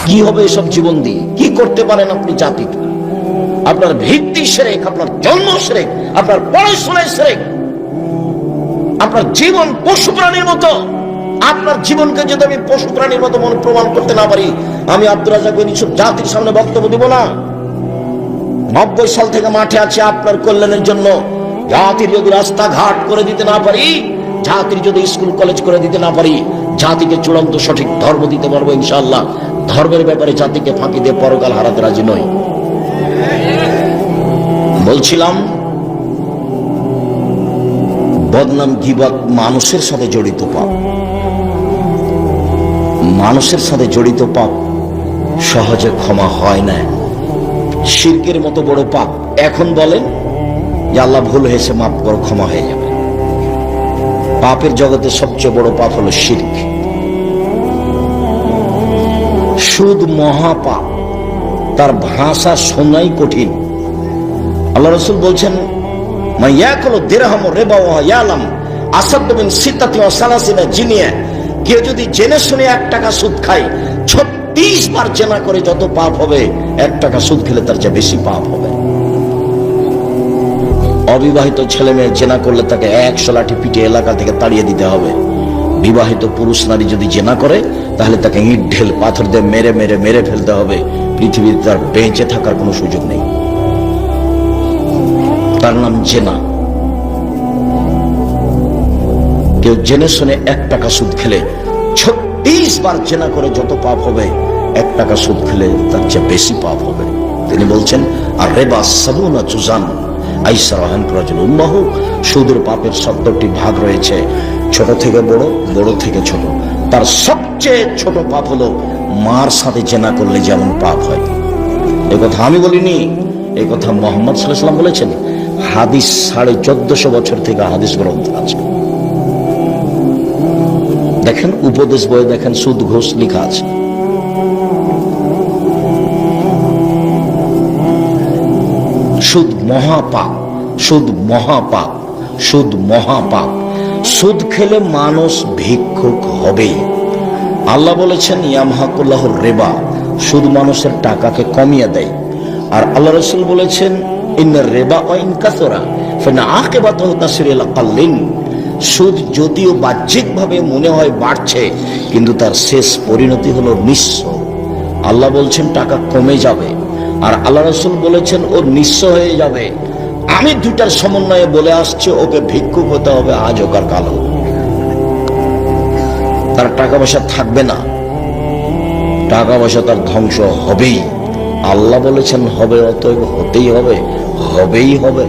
কি হবে এসব জীবন দিয়ে? কি করতে পারেন আপনি জাতিকে? আপনার ভিত্তি শিরক, আপনার জন্ম শিরক, আপনার পড়াশোনায় শিরক, আপনার জীবন পশু প্রাণীর মতো। আপনার জীবনকে যদি আমি পশু প্রাণীর মতো মনে প্রমাণ করতে না পারি, আমি আব্দুর রাজ্জাক ইউসুফ জাতির সামনে বক্তব্য দিব না। 90 সাল থেকে মাঠে আছে আপনার কল্যাণের জন্য। জাতির যদি রাস্তাঘাট করে দিতে না পারি, জাতির যদি স্কুল কলেজ করে দিতে না পারি, জাতিকে চূড়ান্ত সঠিক ধর্ম দিতে পারবো ইনশাআল্লাহ। ধর্মের ব্যাপারে জাতিকে ফাঁকি দিয়ে পরকাল হারাতে রাজি নই। বলছিলাম বদনাম গীবত মানুষের সাথে জড়িত পাপ। মানুষের সাথে জড়িত পাপ সহজে ক্ষমা হয় না। শিরকের মতো বড় পাপ। এখন বলেন যে আল্লাহ ভুল হয়েছে, মাফ করো, ক্ষমা হয়ে যাবে। পাপের জগতে সবচেয়ে বড় পাপ হলো শিরক। সুদ মহাপাপ, তার ভাষা শোনাই কঠিন। আল্লাহ রাসূল বলছেন, মাইয়াকুলু দিরহাম রিবা ওয়া ইয়ালাম আসাদ্দু মিন সিত্তাতি ওয়া সালাসিনা জিনিয়া। কেউ যদি জেনে শুনে 1 টাকা সুদ খায়, 36 বার জেনা করে যত পাপ হবে, 1 টাকা সুদ খেলে তার চেয়ে বেশি পাপ হবে। অবিবাহিত ছেলে মেয়ে জেনা করলে তাকে 100 লাঠি পিটে এলাকা থেকে তাড়িয়ে দিতে হবে। বিবাহিত পুরুষ নারী যদি জেনা করে, তাহলে তাকে ইট ঢেল পাথর দিয়ে মেরে মেরে মেরে ফেলতে হবে। পৃথিবীতে তার বেঁচে থাকার কোনো সুযোগ নেই। তার নাম জেনা। কেউ জেনে শুনে 1 টাকা সুদ খেলে, 36 বার জেনা করে যত পাপ হবে, 1 টাকা সুদ খেলে তার চেয়ে বেশি পাপ হবে। তিনি বলছেন, আর রিবা সাবুনা জুজান আইসারাহান রাজুল উম্মাহু। সুদের পাপের 70টি ভাগ রয়েছে, ছোট থেকে বড়, বড় থেকে ছোট। তার সবচেয়ে ছোট পাপ হলো মার সাথে জেনা করলে যেমন পাপ হয়। এই কথা আমি বলিনি, এই কথা মুহাম্মদ সাল্লাল্লাহু আলাইহি ওয়াসাল্লাম বলেছেন। হাদিস 1450 বছর থেকে হাদিস গ্রন্থ আছে। দেখেন উপদেশ বইয়ে দেখেন, সুদ ঘোষ লেখা আছে। সুদ মহাপাপ, সুদ মহাপাপ, সুদ মহাপাপ। সুদ খেলে মানুষ ভিক্ষুক হবেই। আল্লাহ বলেছেন, ইয়ামহাকুল্লাহুর রিবা, সুদ মানুষের টাকাকে কমিয়ে দেয়। আর আল্লাহ রাসূল বলেছেন, ইন্নার রিবা ওয়া ইন কাসরা ফাইন আকিবাতুহু তাসিরু ইলা কাল্লিন। সুদ যদিও বাহ্যিকভাবে মনে হয় বাড়ছে, কিন্তু তার শেষ পরিণতি হলো নিঃস্ব। আল্লাহ বলছেন টাকা কমে যাবে, আর আল্লাহ রাসূল বলেছেন ও নিঃস্ব হয়ে যাবে। আমি দুইটার সমন্বয়ে বলে আসছি, ওকে ভিক্ষুক হতে হবে আজ হোক আর কাল হোক। তার টাকা পয়সা থাকবে না, টাকা পয়সা তার ধ্বংস হবেই। আল্লাহ বলেছেন হবে, অতএব হতেই হবে, হবেই হবে।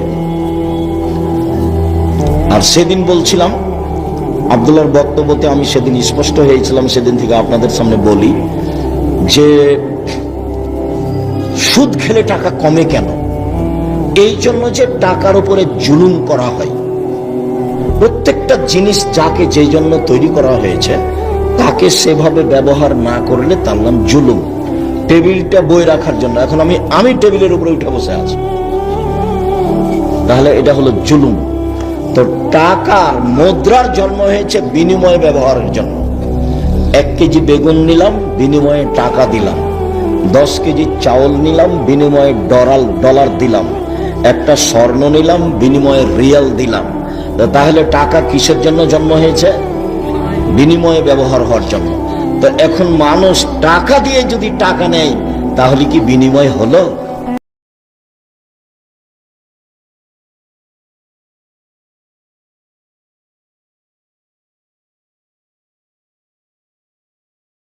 আর সেদিন বলছিলাম, আব্দুল্লাহর বক্তব্যতে আমি সেদিন স্পষ্ট হয়েছিলাম, সেদিন থেকে আপনাদের সামনে বলি যে সুদ খেলে টাকা কমে কেন? এই জন্য যে টাকার উপরে জুলুম করা হয়। প্রত্যেকটা জিনিস যাকে যেই জন্য তৈরি করা হয়েছে, তাকে সেভাবে ব্যবহার না করলে তার নাম জুলুম। টেবিলটা বই রাখার জন্য, এখন আমি টেবিলের উপরে উঠে বসে আছি, তাহলে এটা হলো জুলুম। তো টাকার মুদ্রার জন্ম হয়েছে বিনিময় ব্যবহারের জন্য। 1 কেজি বেগুন নিলাম, বিনিময়ে টাকা দিলাম। 10 কেজি চাউল নিলাম, বিনিময়ে ডলার দিলাম। একটা স্বর্ণ নিলাম, বিনিময়ে রিয়াল দিলাম। তাহলে টাকা কিসের জন্য জন্ম হয়েছে? বিনিময়ে ব্যবহার হওয়ার জন্য। তো এখন মানুষ টাকা দিয়ে যদি টাকা নেয়, তাহলে কি বিনিময় হলো?